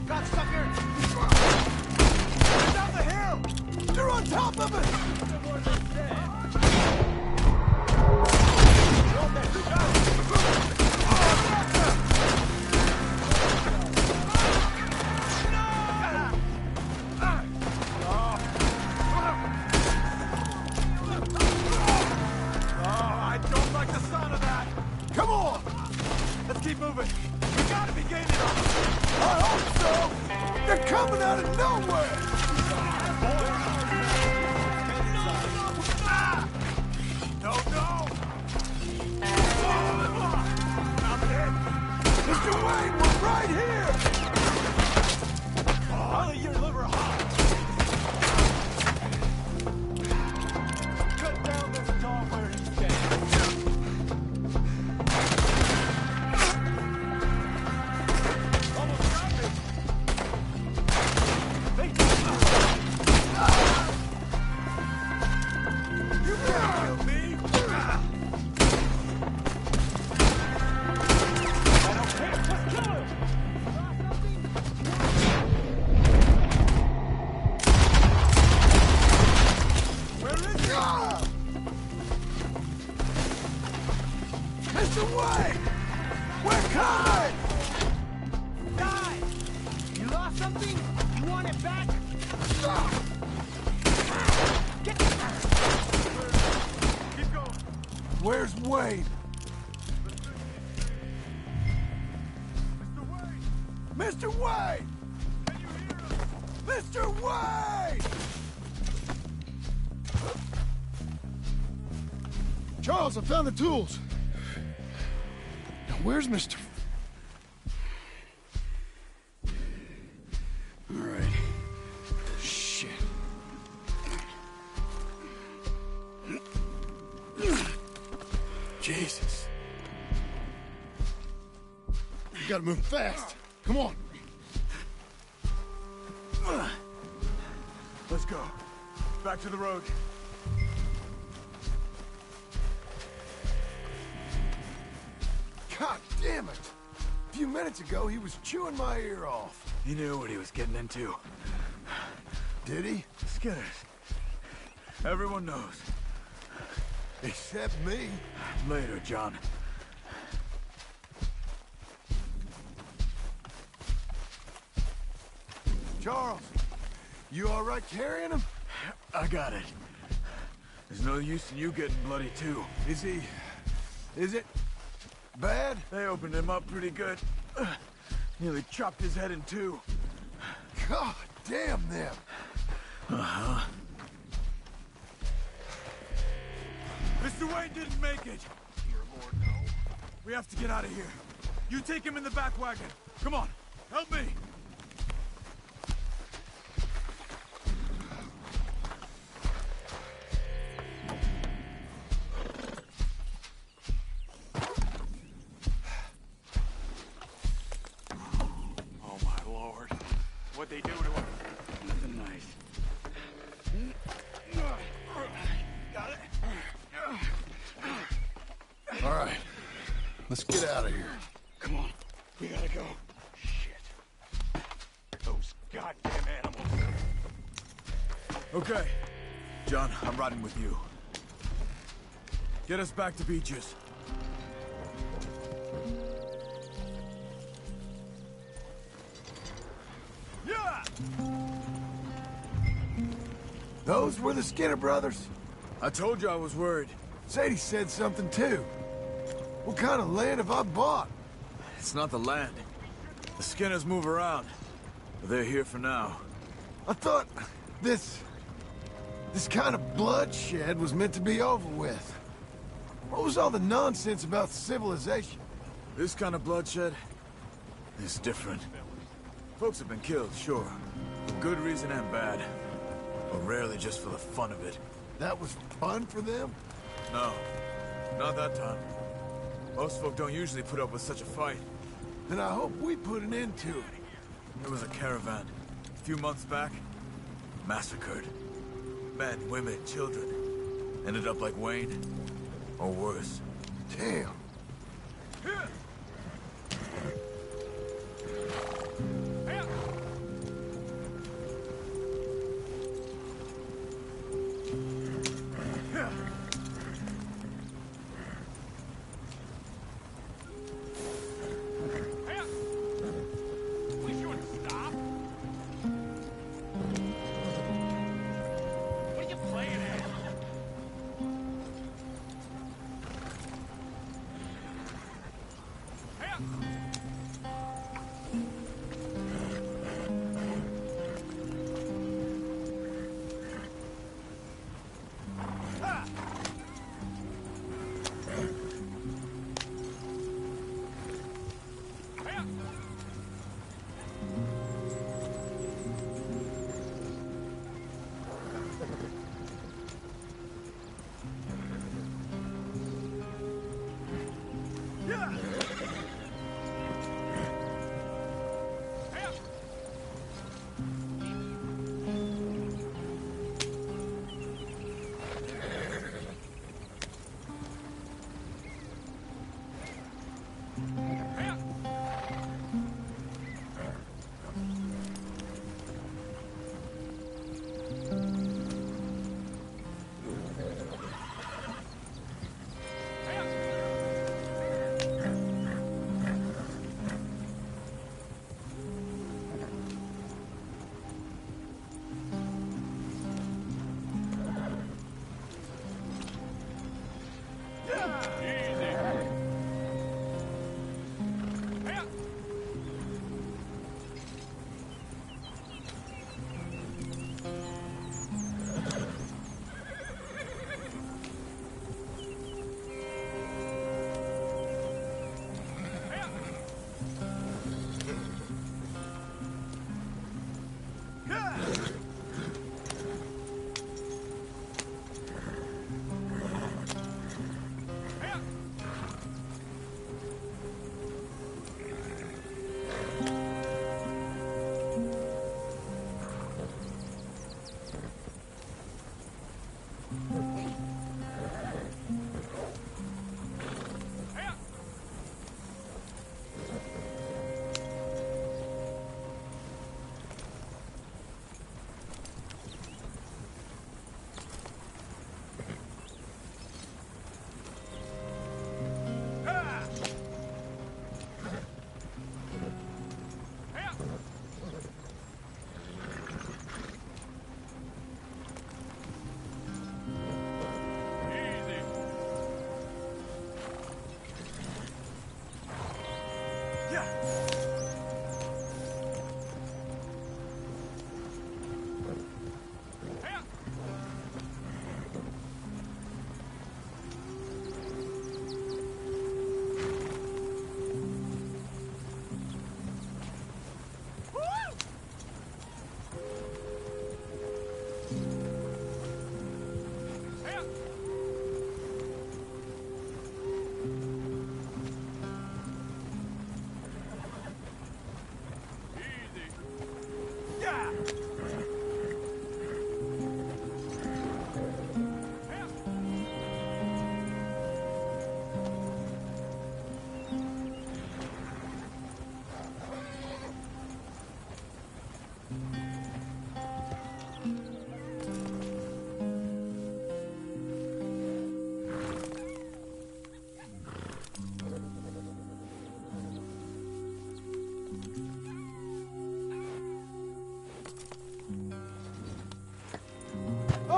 cocksucker! Get down the hill! You're on top of it! I don't like the sound of that! Come on! Let's keep moving! We gotta be gaining up! I hope so! They're coming out of nowhere! No, no! I'm hit! Mr. Wayne, we're right here! I'll eat your liver hot! Cut down this dog where he's dead. Almost got me! You can't kill me! I don't care, just kill him! Where is he? Mr. Wayne! We're coming! Die! You lost something? You want it back? Get... Keep going. Where's Wayne? Mr. Wayne! Mr. Wayne! Can you hear us? Mr. Wayne! Charles, I found the tools. Now, where's Mr. All right. Shit. Jesus. You gotta move fast. Come on. Let's go. Back to the road. God damn it! A few minutes ago, he was chewing my ear off. He knew what he was getting into. Did he? Skinners. Everyone knows. Except me. Later, John. Charles, you all right carrying him? I got it. There's no use in you getting bloody, too. Is he... is it... bad? They opened him up pretty good. Nearly chopped his head in two. God damn them! Uh-huh. Mr. Wayne didn't make it! Dear Lord, no. We have to get out of here. You take him in the back wagon. Come on, help me! Oh my Lord. What'd they do to him? Nothing nice. Got it? All right. Let's get out of here. Come on, we gotta go. Shit. Those goddamn animals. Okay. John, I'm riding with you. Get us back to Beaches. Yeah! Those were the Skinner brothers? I told you I was worried. Sadie said something too. What kind of land have I bought? It's not the land. The Skinners move around. But they're here for now. I thought this kind of bloodshed was meant to be over with. What was all the nonsense about civilization? This kind of bloodshed is different. Folks have been killed, sure. For good reason and bad. But rarely just for the fun of it. That was fun for them? No, not that time. Most folk don't usually put up with such a fight. Then I hope we put an end to it. There was a caravan, a few months back, massacred. Men, women, children. Ended up like Wayne, or worse. Damn.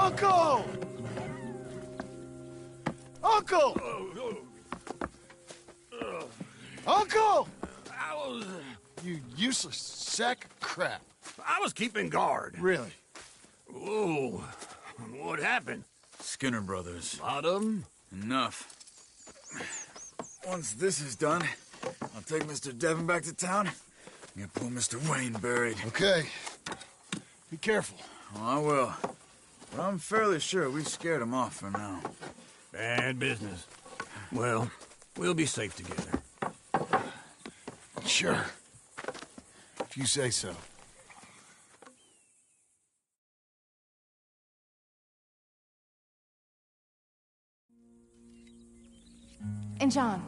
Uncle! Uncle! Uncle! You useless sack of crap. I was keeping guard. Really? Whoa. What happened? Skinner brothers. Lot of them? Enough. Once this is done, I'll take Mr. Devon back to town and get poor Mr. Wayne buried. Okay. Be careful. Oh, I will. But I'm fairly sure we scared him off for now. Bad business. Well, we'll be safe together. Sure. If you say so. And John,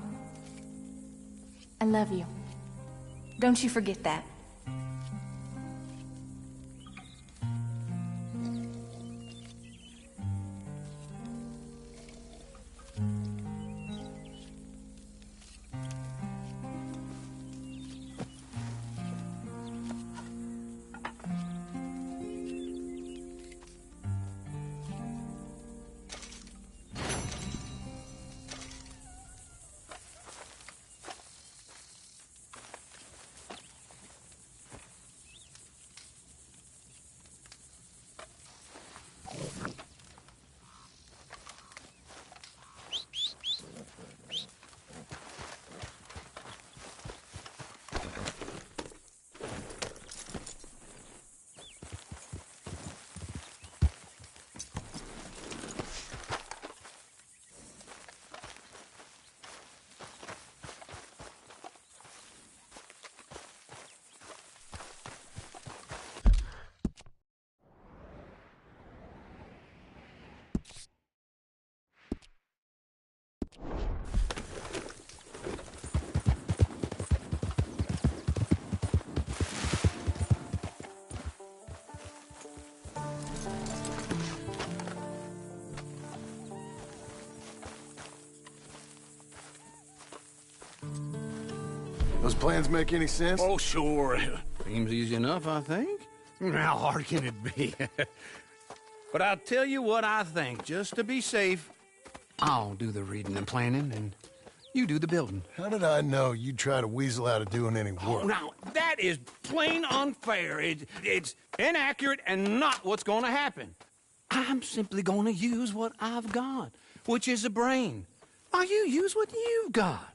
I love you. Don't you forget that. Those plans make any sense? Oh, sure. Seems easy enough, I think. How hard can it be? But I'll tell you what I think. Just to be safe, I'll do the reading and planning, and you do the building. How did I know you'd try to weasel out of doing any Oh, work? now, that is plain unfair. It's inaccurate and not what's going to happen. I'm simply going to use what I've got, which is a brain. While you use what you've got,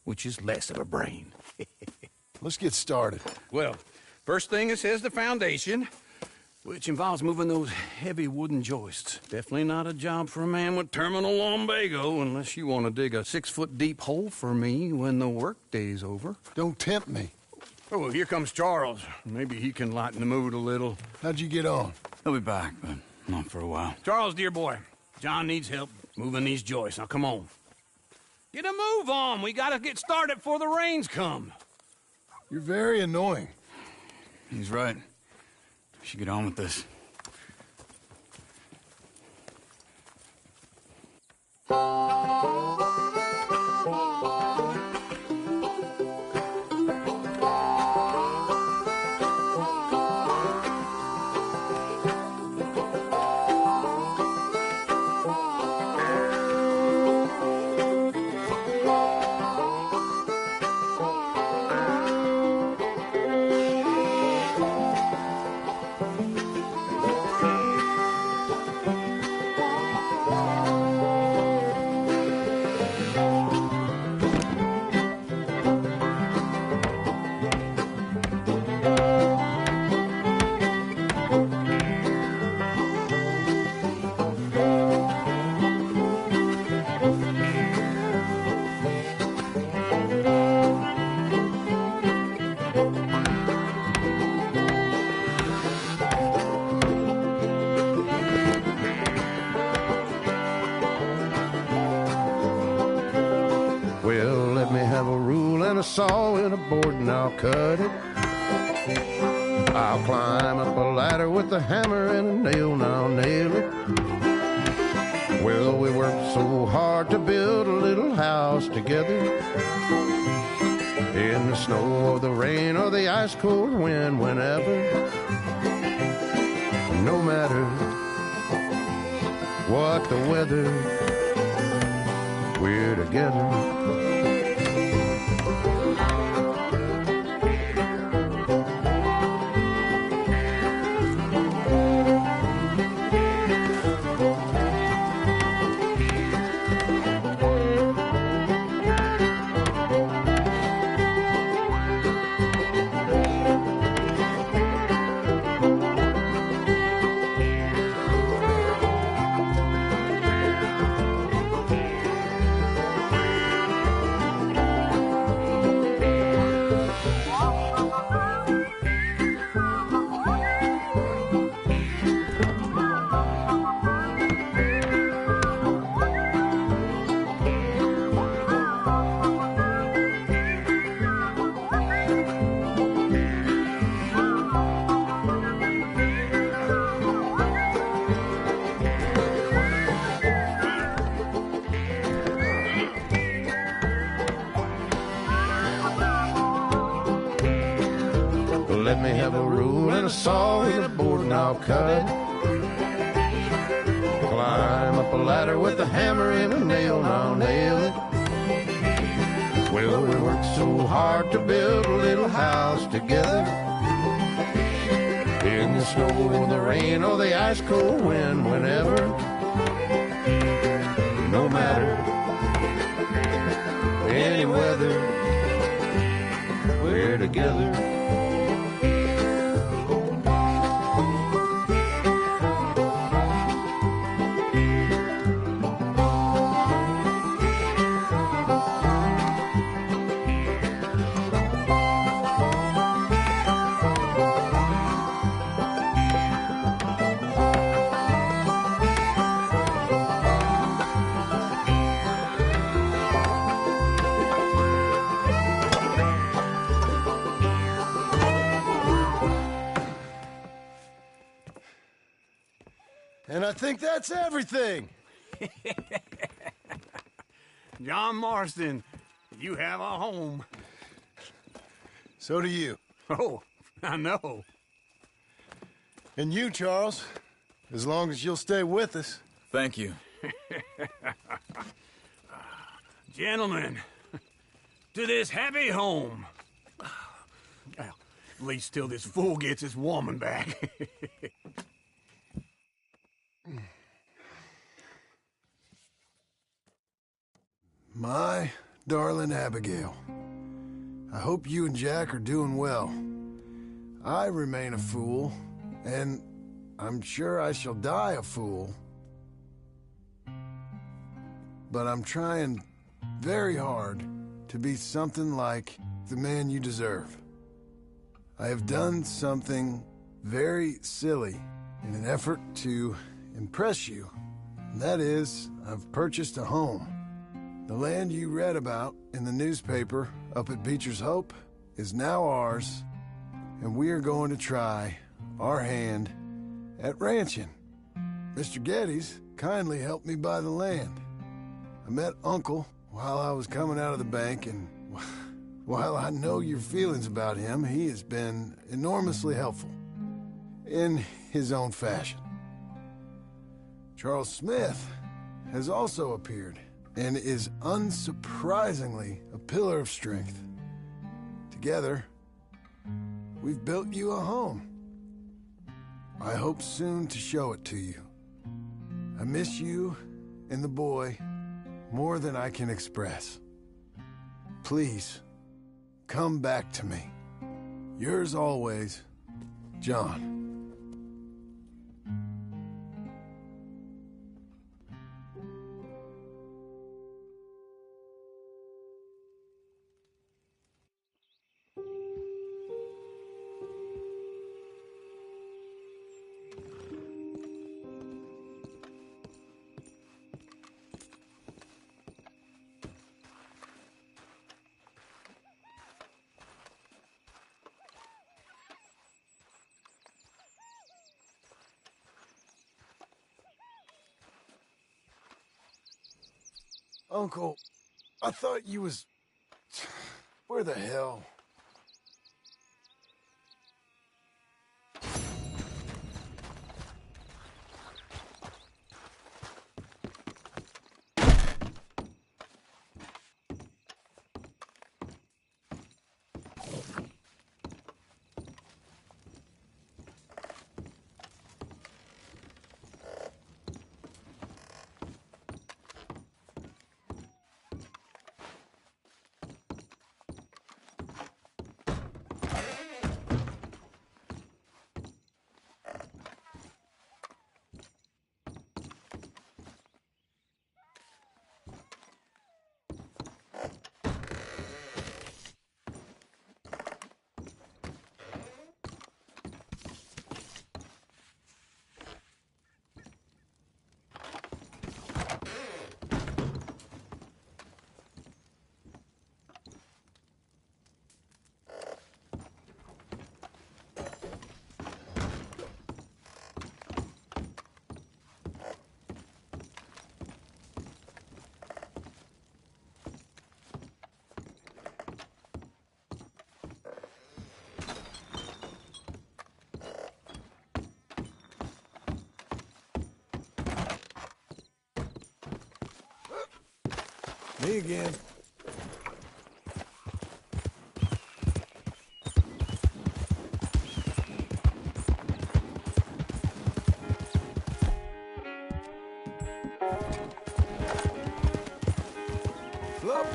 which is less of a brain. Let's get started. Well, first thing it says the foundation, which involves moving those heavy wooden joists. Definitely not a job for a man with terminal lumbago, unless you want to dig a 6-foot deep hole for me when the workday's over. Don't tempt me. Oh, here comes Charles. Maybe he can lighten the mood a little. How'd you get on? He'll be back, but not for a while. Charles, dear boy, John needs help moving these joists. Now, come on. Get a move on. We gotta get started before the rains come. You're very annoying. He's right. We should get on with this. Saw and a board and I'll cut it. I'll climb up a ladder with a hammer and a nail and I'll nail it. Well, we worked so hard to build a little house together. In the snow or the rain or the ice cold wind, whenever. No matter what the weather, we're together. Let me have a rule and a saw and a board and I'll cut it. Climb up a ladder with a hammer and a nail and I'll nail it. Well, we worked so hard to build a little house together. In the snow, in the rain, or the ice cold wind, whenever. No matter any weather, we're together. And I think that's everything. John Marston, you have a home. So do you. Oh, I know. And you, Charles, as long as you'll stay with us. Thank you. Gentlemen, to this happy home. Well, at least till this fool gets his woman back. My darling Abigail, I hope you and Jack are doing well. I remain a fool, and I'm sure I shall die a fool. But I'm trying very hard to be something like the man you deserve. I have done something very silly in an effort to impress you. And that is, I've purchased a home. The land you read about in the newspaper up at Beecher's Hope is now ours, and we are going to try our hand at ranching. Mr. Geddes kindly helped me buy the land. I met Uncle while I was coming out of the bank, and while I know your feelings about him, he has been enormously helpful in his own fashion. Charles Smith has also appeared and is unsurprisingly a pillar of strength. Together, we've built you a home. I hope soon to show it to you. I miss you and the boy more than I can express. Please, come back to me. Yours always, John. Uncle, I thought you was... Where the hell? Me again. Flop.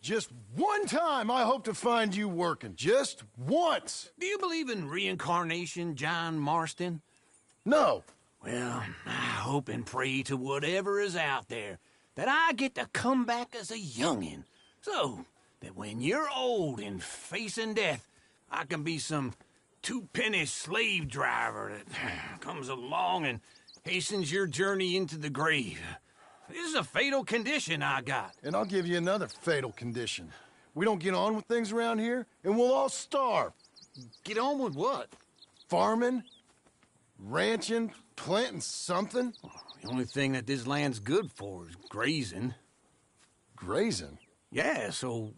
Just one time I hope to find you working. Just once. Do you believe in reincarnation, John Marston? No. Well, I hope and pray to whatever is out there that I get to come back as a youngin', so that when you're old and facing death, I can be some two-penny slave driver that comes along and hastens your journey into the grave. This is a fatal condition I got. And I'll give you another fatal condition. We don't get on with things around here, and we'll all starve. Get on with what? Farming, ranching, planting something. The only thing that this land's good for is grazing. Grazing? Yeah, so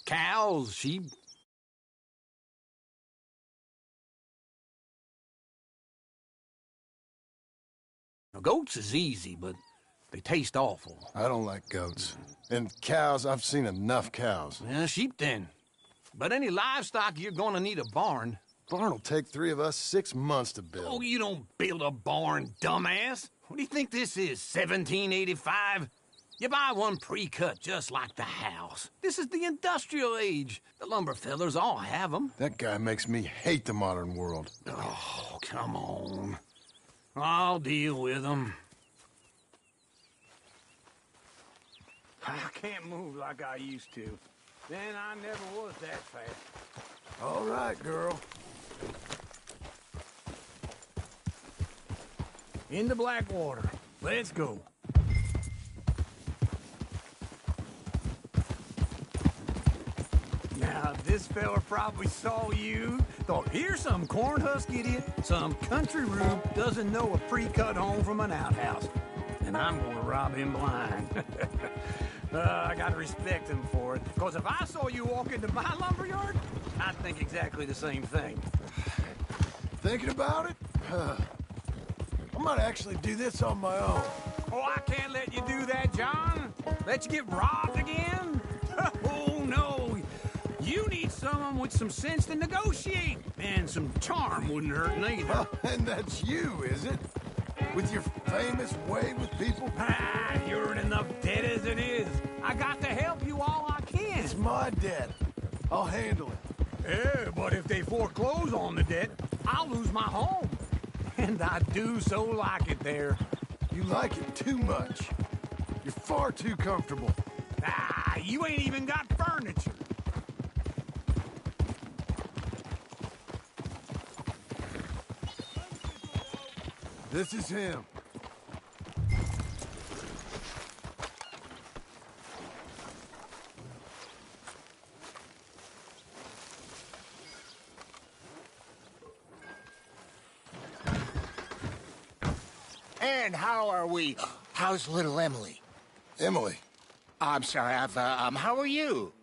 cows, sheep. Now, goats is easy, but they taste awful. I don't like goats. And cows, I've seen enough cows. Yeah, sheep then. But any livestock, you're gonna need a barn. Barn will take 3 of us 6 months to build. Oh, you don't build a barn, dumbass. What do you think this is, 1785? You buy one pre-cut just like the house. This is the industrial age. The lumber fellers all have them. That guy makes me hate the modern world. Oh, come on. I'll deal with them. I can't move like I used to. Then I never was that fast. All right, girl. Into Blackwater. Let's go. Now, this fella probably saw you, thought, here's some cornhusk idiot, some country rube doesn't know a pre-cut home from an outhouse. and I'm gonna rob him blind. I gotta respect him for it, because if I saw you walk into my lumberyard, I'd think exactly the same thing. Thinking about it? I might actually do this on my own. Oh, I can't let you do that, John. Let you get robbed again? Oh, no. You need someone with some sense to negotiate. And some charm wouldn't hurt neither. And that's you, is it? With your famous way with people? Ah, you're in enough debt as it is. I got to help you all I can. It's my debt. I'll handle it. Yeah, but if they foreclose on the debt, I'll lose my home. And I do so like it there. You like it too much. You're far too comfortable. Ah, you ain't even got furniture. This is him. And how are we? How's little Emily? Emily. I'm sorry, how are you?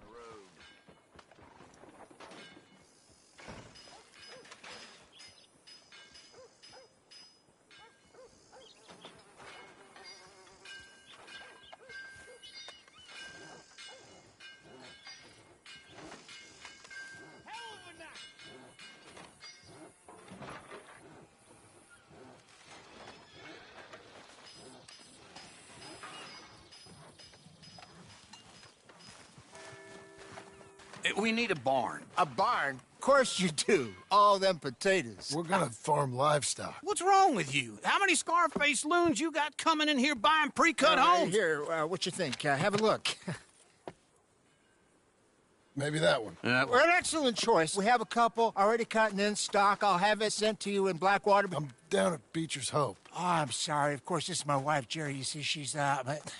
We need a barn. A barn? Of course you do. All them potatoes. We're gonna farm livestock. What's wrong with you? How many Scarface loons you got coming in here buying pre-cut homes? Here, what you think? Have a look. Maybe that one. We're an excellent choice. We have a couple already cut and in stock. I'll have it sent to you in Blackwater. I'm down at Beecher's Hope. Oh, I'm sorry. Of course, this is my wife, Jerry. You see, she's but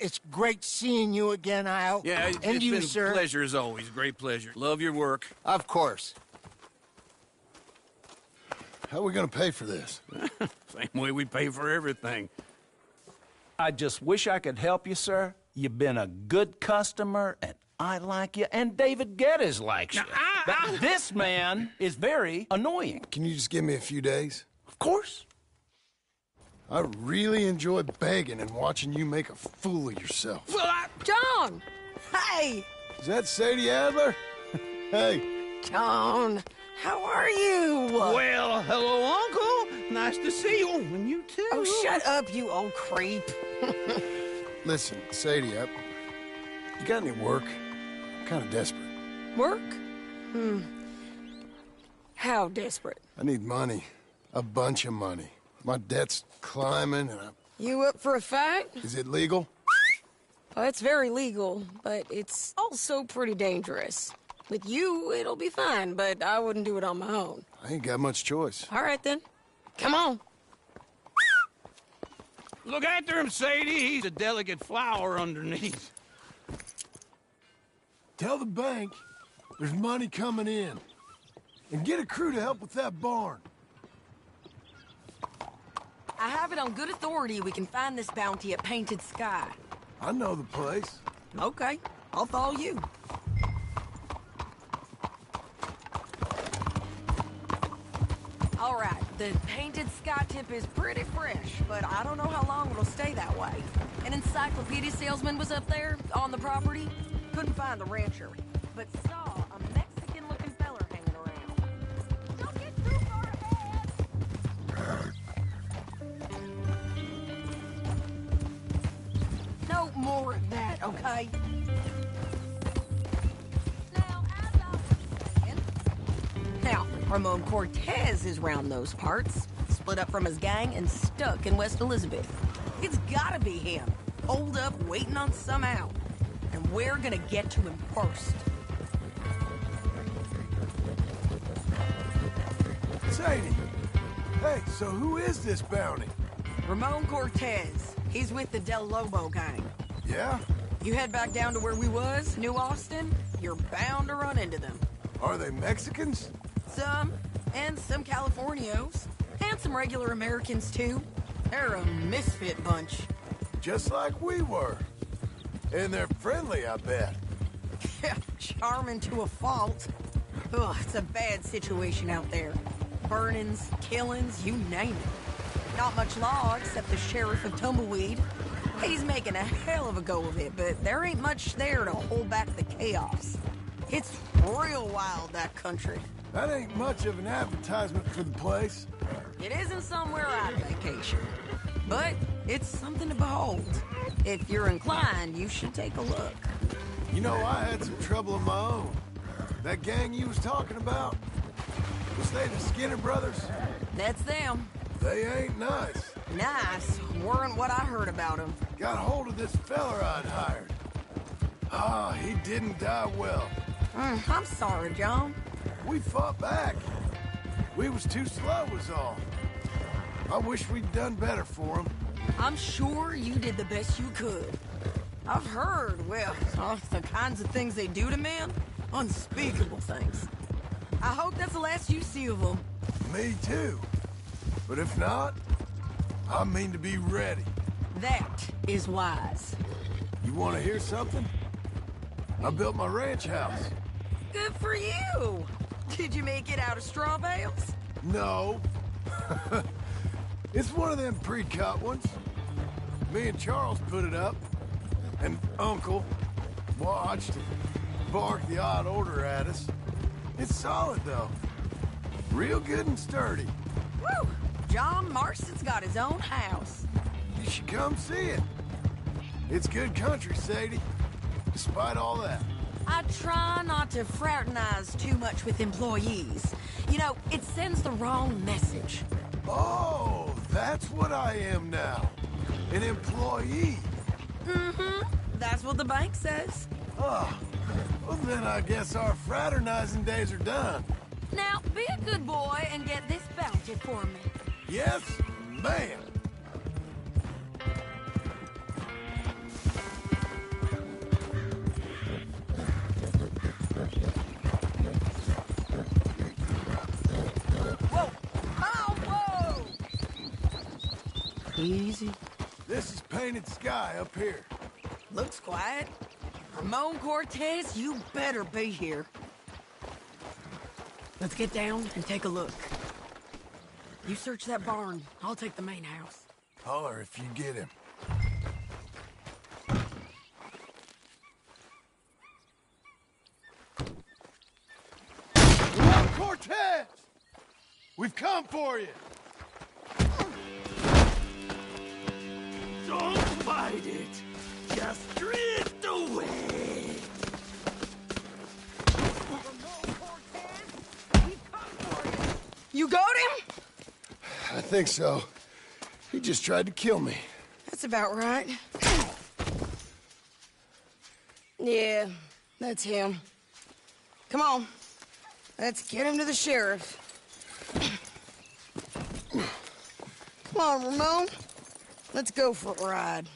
it's great seeing you again, Al. Yeah, and it's you, been sir. a pleasure as always. Great pleasure. Love your work. Of course. How are we gonna pay for this? Same way we pay for everything. I just wish I could help you, sir. You've been a good customer, and I like you, and David Geddes likes you. But this man is very annoying. Can you just give me a few days? Of course. I really enjoy begging and watching you make a fool of yourself. Well, John! Hey! Is that Sadie Adler? Hey. John, how are you? well, hello, Uncle. Nice to see you. And you too. Oh, shut up, you old creep. Listen, Sadie, you got any work? I'm kind of desperate. Work? How desperate? I need money. A bunch of money. My debt's climbing, and You up for a fight? Is it legal? Well, it's very legal, but it's also pretty dangerous. With you, it'll be fine, but I wouldn't do it on my own. I ain't got much choice. All right, then. Come on. Look after him, Sadie. He's a delicate flower underneath. Tell the bank there's money coming in. And get a crew to help with that barn. I have it on good authority we can find this bounty at Painted Sky. I know the place. Okay, I'll follow you. All right, the Painted Sky tip is pretty fresh, but I don't know how long it'll stay that way. An encyclopedia salesman was up there on the property. Couldn't find the rancher, but saw a Mexican-looking feller hanging around. Don't get too far ahead! No more of that, okay? Now, as I was saying... Now, Ramon Cortez is round those parts. Split up from his gang and stuck in West Elizabeth. It's gotta be him. Holed up, waiting on some out. And we're gonna get to him first. Sadie! Hey, so who is this bounty? Ramon Cortez. He's with the Del Lobo gang. Yeah? You head back down to where we was, New Austin, you're bound to run into them. Are they Mexicans? Some, and some Californios. And some regular Americans, too. They're a misfit bunch. just like we were. And they're friendly, I bet. Yeah, charming to a fault. Ugh, it's a bad situation out there. Burnings, killings, you name it. Not much law except the sheriff of Tumbleweed. He's making a hell of a go of it, but there ain't much there to hold back the chaos. It's real wild, that country. That ain't much of an advertisement for the place. It isn't somewhere I'd vacation, but it's something to behold. If you're inclined, you should take a look. You know, I had some trouble of my own. That gang you was talking about, was they the Skinner brothers? That's them. They ain't nice. Nice weren't what I heard about them. Got hold of this feller I'd hired. Ah, he didn't die well. I'm sorry, John. We fought back. We was too slow was all. I wish we'd done better for him. I'm sure you did the best you could. I've heard, well, the kinds of things they do to men. Unspeakable things. I hope that's the last you see of them. Me too. But if not, I mean to be ready. That is wise. You want to hear something? I built my ranch house. Good for you. Did you make it out of straw bales? No. It's one of them pre-cut ones. Me and Charles put it up. And Uncle watched and barked the odd order at us. It's solid, though. Real good and sturdy. Woo! John Marston's got his own house. You should come see it. It's good country, Sadie. Despite all that. I try not to fraternize too much with employees. You know, it sends the wrong message. Oh, that's what I am now. An employee. Mm-hmm. That's what the bank says. Oh, well then I guess our fraternizing days are done. Now, be a good boy and get this bounty for me. Yes, ma'am. Whoa! Oh, whoa! Easy. This is painted sky up here. Looks quiet. Ramon Cortez, you better be here. Let's get down and take a look. You search that barn. I'll take the main house. Holler if you get him. Ramon Cortez! We've come for you! Don't fight it. Just drift away. You got him? I think so. He just tried to kill me. That's about right. Yeah, that's him. Come on. Let's get him to the sheriff. Come on, Ramon. Let's go for a ride.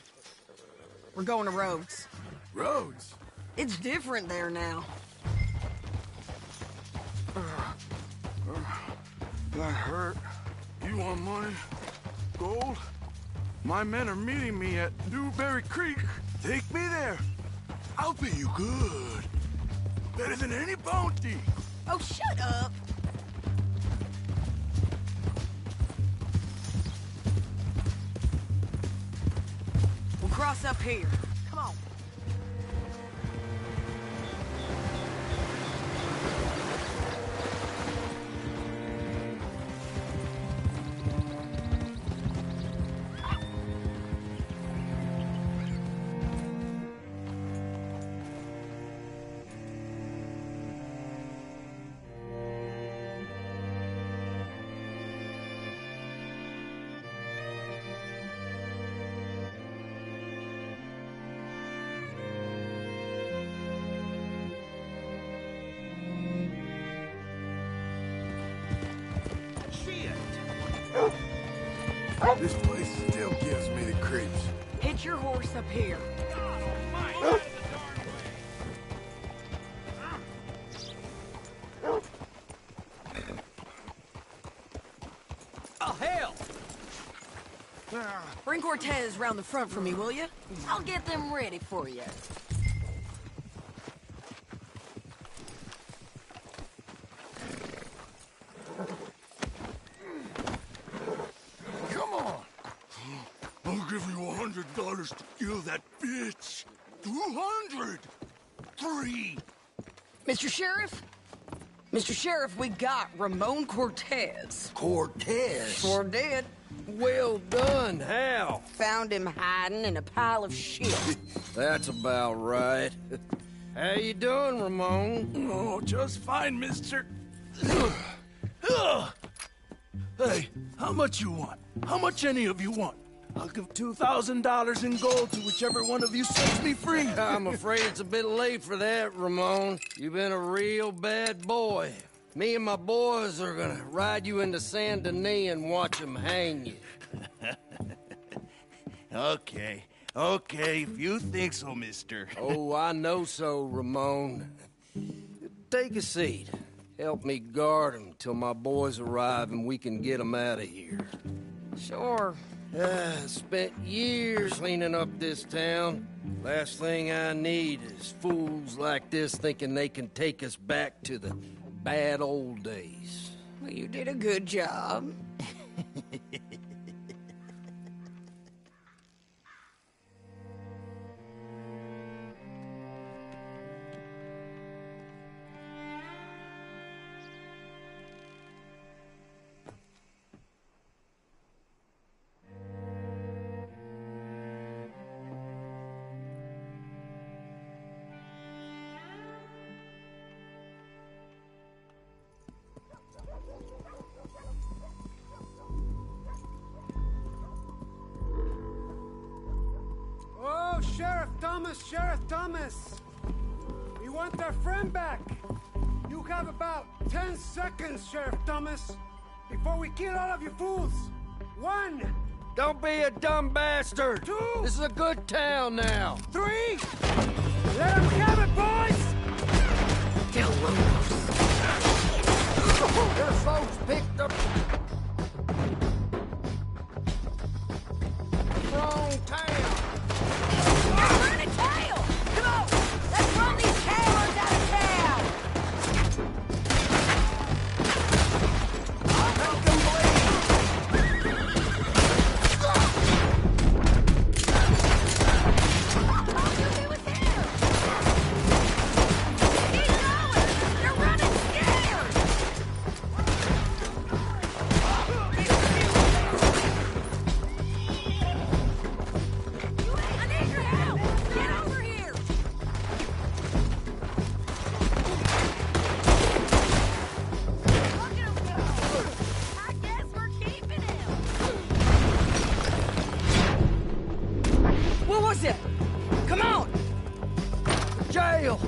We're going to Rhodes. Rhodes? It's different there now. That hurt. You want money? Gold? My men are meeting me at Newberry Creek. Take me there. I'll pay you good. Better than any bounty. Oh, shut up. We'll cross up here. Come on. This place still gives me the creeps. Hitch your horse up here. Oh, hell! Bring Cortez round the front for me, will you? I'll get them ready for you. Come on. I'll give you $100 to kill that bitch. 200. 3. Mr. Sheriff? Mr. Sheriff, we got Ramon Cortez. Cortez? Sure did. Well done. How? Found him hiding in a pile of shit. That's about right. How you doing, Ramon? Oh, just fine, mister. Hey, how much you want? How much any of you want? I'll give $2,000 in gold to whichever one of you sets me free. I'm afraid it's a bit late for that, Ramon. You've been a real bad boy. Me and my boys are gonna ride you into Saint Denis and watch them hang you. Okay, if you think so, mister. Oh, I know so, Ramon. Take a seat. Help me guard them till my boys arrive and we can get them out of here. Sure. Spent years cleaning up this town. Last thing I need is fools like this thinking they can take us back to the bad old days. Well, you did a good job. Oh, Sheriff Thomas! We want our friend back! You have about 10 seconds, Sheriff Thomas, before we kill all of you fools! 1! Don't be a dumb bastard! 2! This is a good town now! 3! Let them have it, boys! Tell them. Your folks picked up wrong town! Run a tail! Come on! Let's run these cowards out of town! I'll make them bleed! All you do is here! Keep going! You're running scared! I need your help! Get over here! Look at him go! I guess we're keeping him! What was it? Come on! Jail!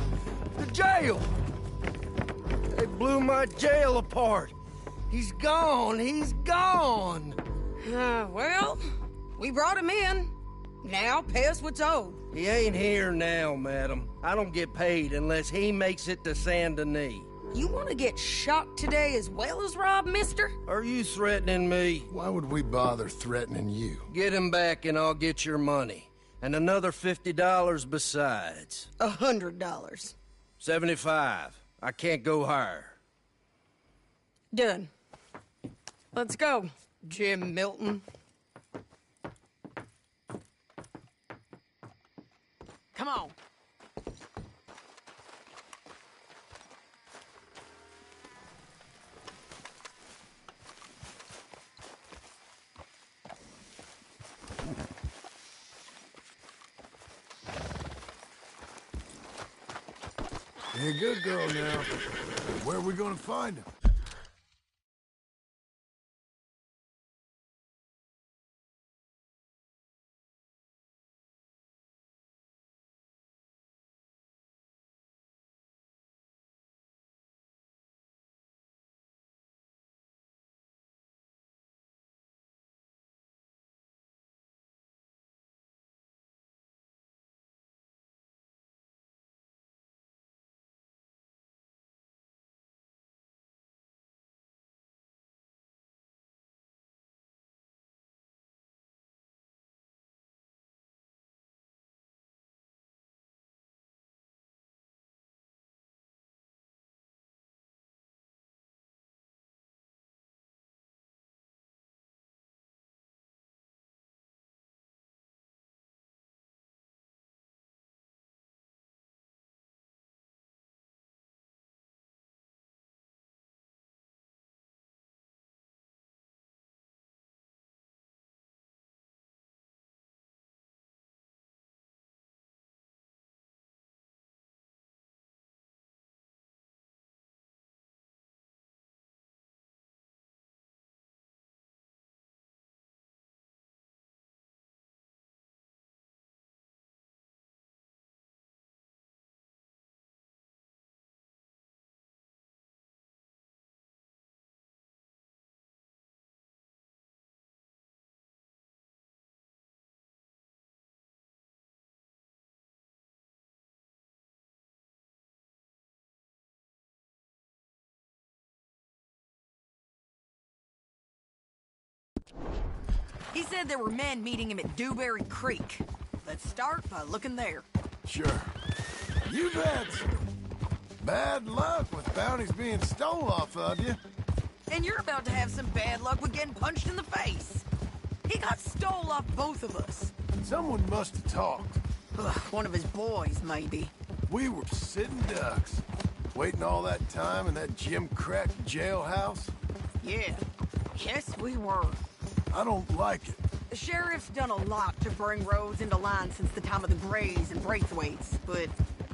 The jail! They blew my jail apart! He's gone! He's gone! Well, we brought him in. Now pay us what's owed. He ain't here now, madam. I don't get paid unless he makes it to Saint Denis. You want to get shot today as well as rob, mister? Are you threatening me? Why would we bother threatening you? Get him back and I'll get your money. And another $50 besides. $100. 75. I can't go higher. Done. Let's go, Jim Milton. Come on. You're a good girl now. Where are we gonna find him? said there were men meeting him at Dewberry Creek. Let's start by looking there. Sure. You've had some bad luck with bounties being stole off of you. And you're about to have some bad luck with getting punched in the face. He got stole off both of us. Someone must have talked. Ugh, one of his boys, maybe. We were sitting ducks, waiting all that time in that Jim Crack jailhouse. Yeah. Yes, we were. I don't like it. The sheriff's done a lot to bring roads into line since the time of the Grays and Braithwaites, but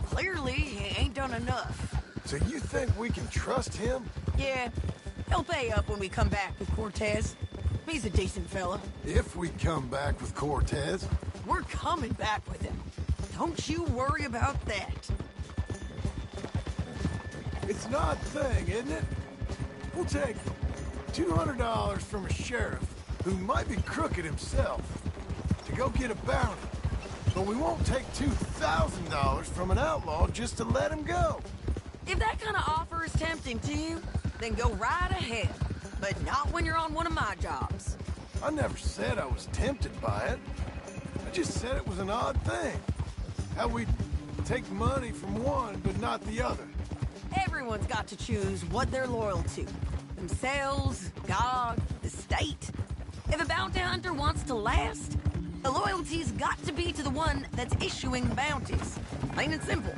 clearly he ain't done enough. So you think we can trust him? Yeah. He'll pay up when we come back with Cortez. He's a decent fella. If we come back with Cortez. We're coming back with him. Don't you worry about that. It's an odd thing, isn't it? We'll take $200 from a sheriff who might be crooked himself to go get a bounty. But we won't take $2,000 from an outlaw just to let him go. If that kind of offer is tempting to you, then go right ahead. But not when you're on one of my jobs. I never said I was tempted by it. I just said it was an odd thing. How we take money from one but not the other. Everyone's got to choose what they're loyal to. Themselves, God, the state. If a bounty hunter wants to last, the loyalty's got to be to the one that's issuing the bounties. Plain and simple.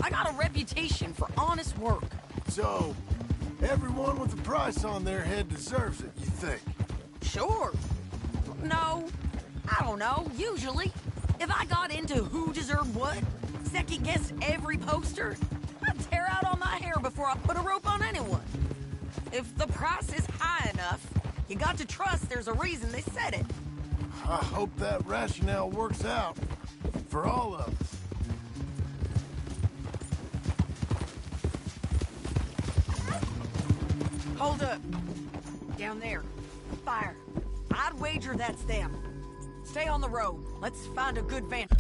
I got a reputation for honest work. So, everyone with a price on their head deserves it, you think? Sure. No, I don't know, usually. If I got into who deserved what, second-guessed every poster, I'd tear out all my hair before I put a rope on anyone. If the price is high enough, you got to trust there's a reason they said it. I hope that rationale works out for all of us. Hold up. Down there. Fire. I'd wager that's them. Stay on the road. Let's find a good vantage.